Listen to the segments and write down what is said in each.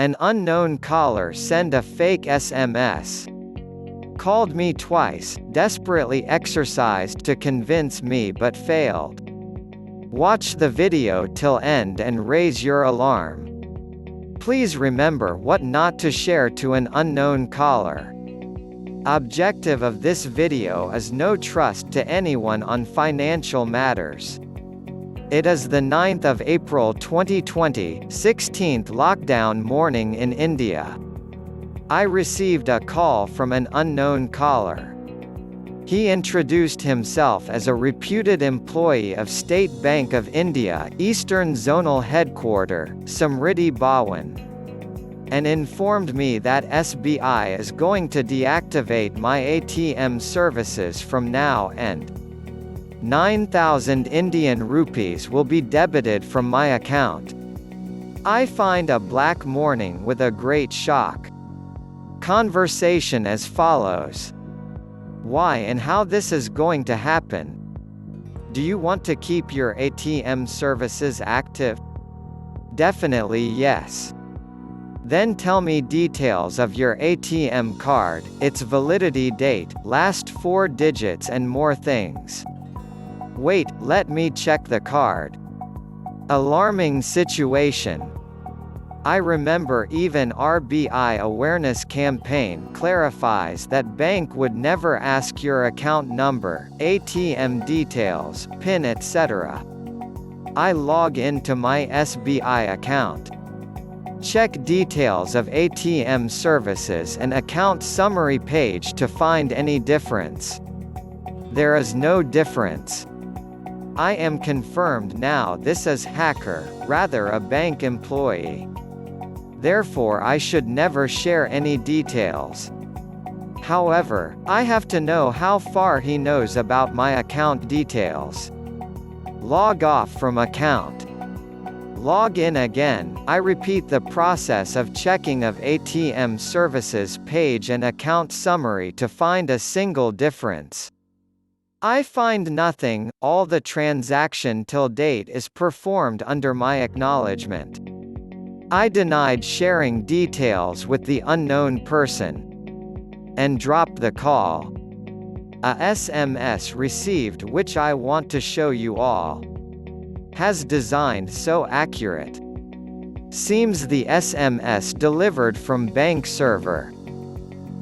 An unknown caller sent a fake SMS. Called me twice, desperately exercised to convince me but failed. Watch the video till end and raise your alarm. Please remember what not to share to an unknown caller. Objective of this video is no trust to anyone on financial matters. It is the 9th of April 2020, 16th lockdown morning in India. I received a call from an unknown caller. He introduced himself as a reputed employee of State Bank of India, Eastern Zonal Headquarter, Samriddhi Bhawan, and informed me that SBI is going to deactivate my ATM services from now and 9,000 Indian rupees will be debited from my account. I find a black morning with a great shock. Conversation as follows. Why and how this is going to happen? Do you want to keep your ATM services active? Definitely yes. Then tell me details of your ATM card, its validity date, last 4 digits and more things. Wait, let me check the card. Alarming situation. I remember even RBI awareness campaign clarifies that bank would never ask your account number, ATM details, PIN etc. I log into my SBI account. Check details of ATM services and account summary page to find any difference. There is no difference. I am confirmed now this is hacker, rather a bank employee. Therefore I should never share any details. However, I have to know how far he knows about my account details. Log off from account. Log in again. I repeat the process of checking of ATM services page and account summary to find a single difference. I find nothing, all the transaction till date is performed under my acknowledgement. I denied sharing details with the unknown person and dropped the call. A SMS received which I want to show you all. Has designed so accurate. Seems the SMS delivered from bank server.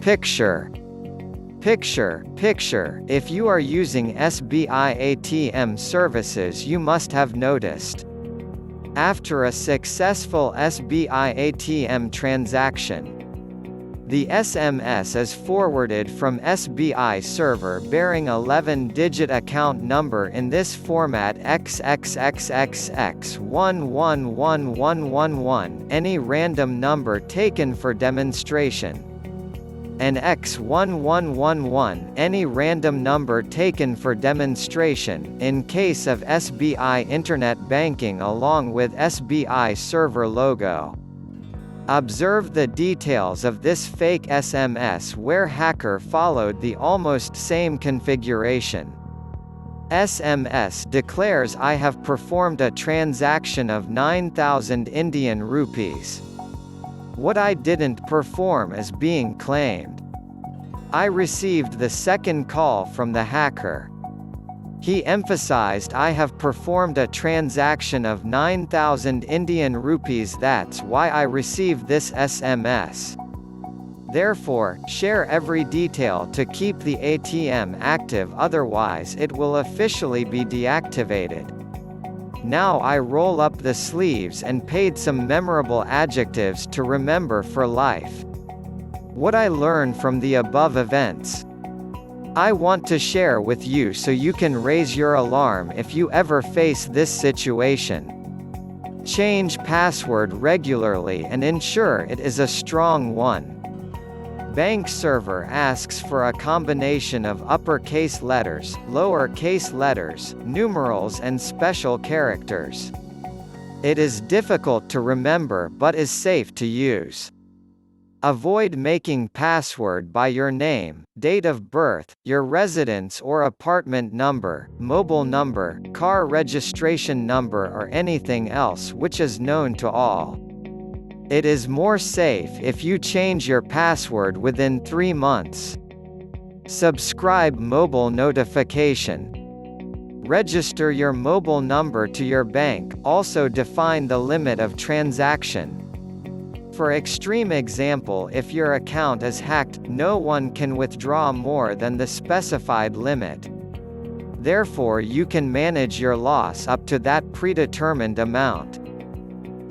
Picture. If you are using SBI ATM services you must have noticed. After a successful SBI ATM transaction, the SMS is forwarded from SBI server bearing 11-digit account number in this format XXXXX111111, any random number taken for demonstration, and X1111, any random number taken for demonstration, in case of SBI Internet Banking along with SBI server logo. Observe the details of this fake SMS where hacker followed the almost same configuration. SMS declares I have performed a transaction of 9,000 Indian rupees. What I didn't perform is being claimed. I received the second call from the hacker. He emphasized I have performed a transaction of 9,000 Indian rupees. That's why I received this SMS. Therefore, share every detail to keep the ATM active, otherwise it will officially be deactivated. Now I roll up the sleeves and paid some memorable adjectives to remember for life. What I learned from the above events, I want to share with you so you can raise your alarm if you ever face this situation. Change password regularly and ensure it is a strong one. Bank server asks for a combination of uppercase letters, lowercase letters, numerals and special characters. It is difficult to remember but is safe to use. Avoid making password by your name, date of birth, your residence or apartment number, mobile number, car registration number or anything else which is known to all. It is more safe if you change your password within 3 months. Subscribe mobile notification. Register your mobile number to your bank, also define the limit of transaction. For extreme example, if your account is hacked, no one can withdraw more than the specified limit. Therefore you can manage your loss up to that predetermined amount.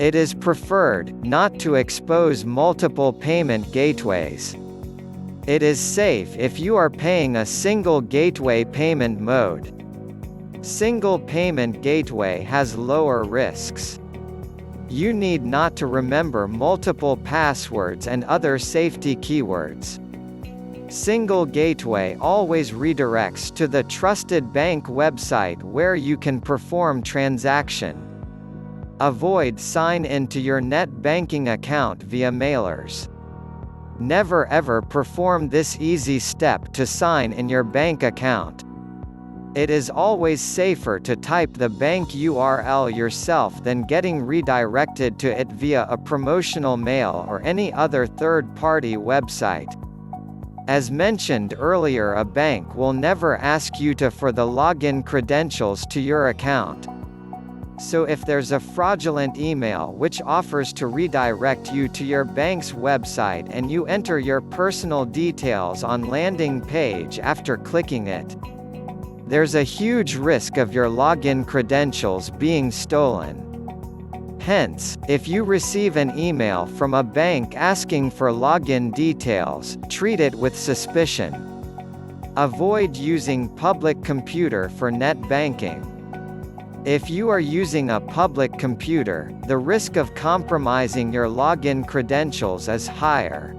It is preferred not to expose multiple payment gateways. It is safe if you are paying a single gateway payment mode. Single payment gateway has lower risks. You need not to remember multiple passwords and other safety keywords. Single gateway always redirects to the trusted bank website where you can perform transaction. Avoid sign in to your net banking account via mailers. Never ever perform this easy step to sign in your bank account. It is always safer to type the bank URL yourself than getting redirected to it via a promotional mail or any other third-party website. As mentioned earlier, a bank will never ask you for the login credentials to your account. So if there's a fraudulent email which offers to redirect you to your bank's website and you enter your personal details on landing page after clicking it, there's a huge risk of your login credentials being stolen. Hence, if you receive an email from a bank asking for login details, treat it with suspicion. Avoid using public computer for net banking. If you are using a public computer, the risk of compromising your login credentials is higher.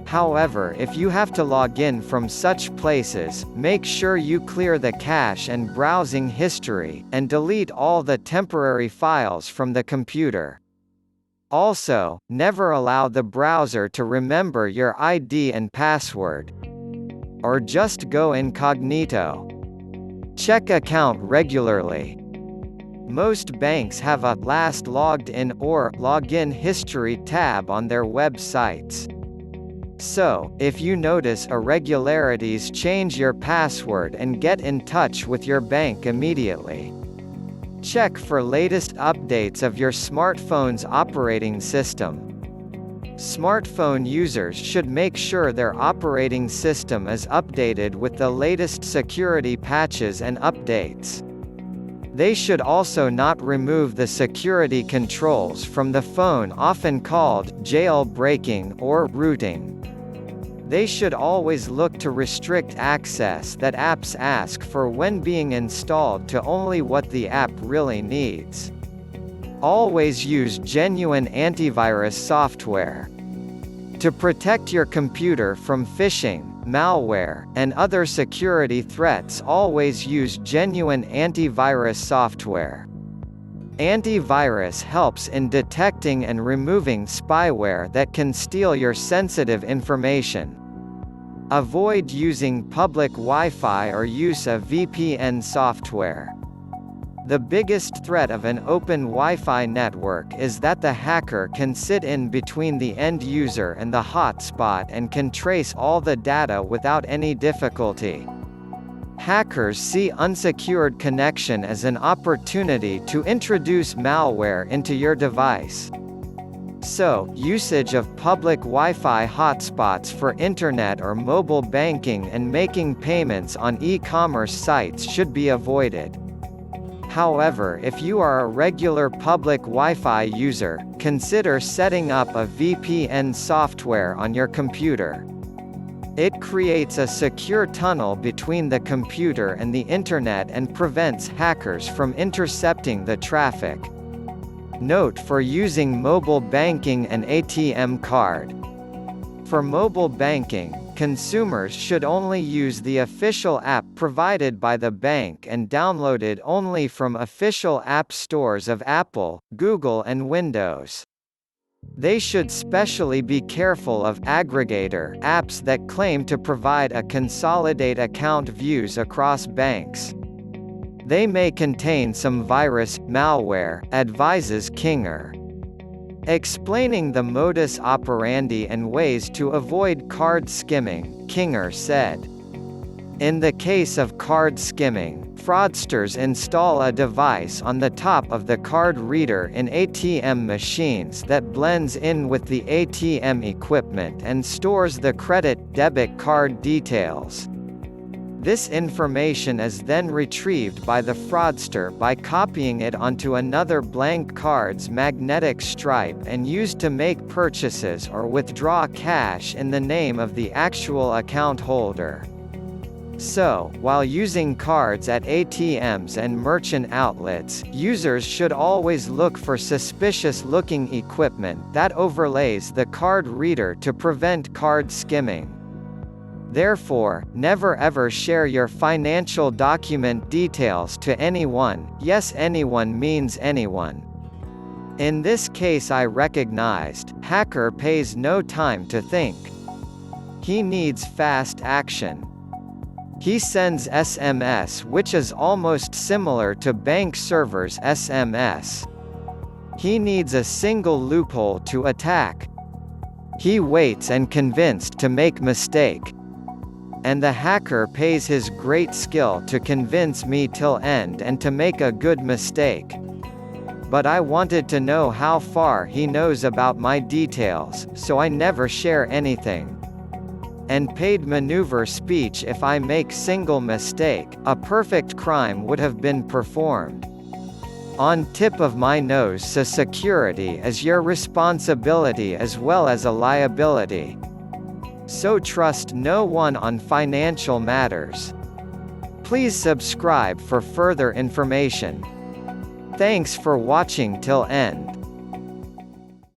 However, if you have to log in from such places, make sure you clear the cache and browsing history, and delete all the temporary files from the computer. Also, never allow the browser to remember your ID and password. Or just go incognito. Check account regularly. Most banks have a last logged in or login history tab on their websites. So, if you notice irregularities, change your password and get in touch with your bank immediately. Check for latest updates of your smartphone's operating system. Smartphone users should make sure their operating system is updated with the latest security patches and updates. They should also not remove the security controls from the phone, often called jailbreaking or rooting. They should always look to restrict access that apps ask for when being installed to only what the app really needs. Always use genuine antivirus software. To protect your computer from phishing, malware, and other security threats, always use genuine antivirus software. Antivirus helps in detecting and removing spyware that can steal your sensitive information. Avoid using public Wi-Fi or use of VPN software. The biggest threat of an open Wi-Fi network is that the hacker can sit in between the end user and the hotspot and can trace all the data without any difficulty. Hackers see unsecured connection as an opportunity to introduce malware into your device. So, usage of public Wi-Fi hotspots for internet or mobile banking and making payments on e-commerce sites should be avoided. However, if you are a regular public Wi-Fi user, consider setting up a VPN software on your computer. It creates a secure tunnel between the computer and the internet and prevents hackers from intercepting the traffic. Note for using mobile banking and ATM card. For mobile banking, consumers should only use the official app provided by the bank and downloaded only from official app stores of Apple, Google and Windows. They should specially be careful of aggregator apps that claim to provide a consolidate account views across banks. They may contain some virus, malware, advises Kinger. Explaining the modus operandi and ways to avoid card skimming, Kinger said. In the case of card skimming, fraudsters install a device on the top of the card reader in ATM machines that blends in with the ATM equipment and stores the credit/debit card details. This information is then retrieved by the fraudster by copying it onto another blank card's magnetic stripe and used to make purchases or withdraw cash in the name of the actual account holder. So, while using cards at ATMs and merchant outlets, users should always look for suspicious-looking equipment that overlays the card reader to prevent card skimming. Therefore, never ever share your financial document details to anyone. Yes, anyone means anyone. In this case, I recognized, hacker pays no time to think. He needs fast action. He sends SMS, which is almost similar to bank servers' SMS. He needs a single loophole to attack. He waits and convinced to make mistake. And the hacker pays his great skill to convince me till end and to make a good mistake. But I wanted to know how far he knows about my details, so I never share anything. And paid maneuver speech. If I make single mistake, a perfect crime would have been performed. On tip of my nose, so security is your responsibility as well as a liability. So trust no one on financial matters. Please subscribe for further information. Thanks for watching till end.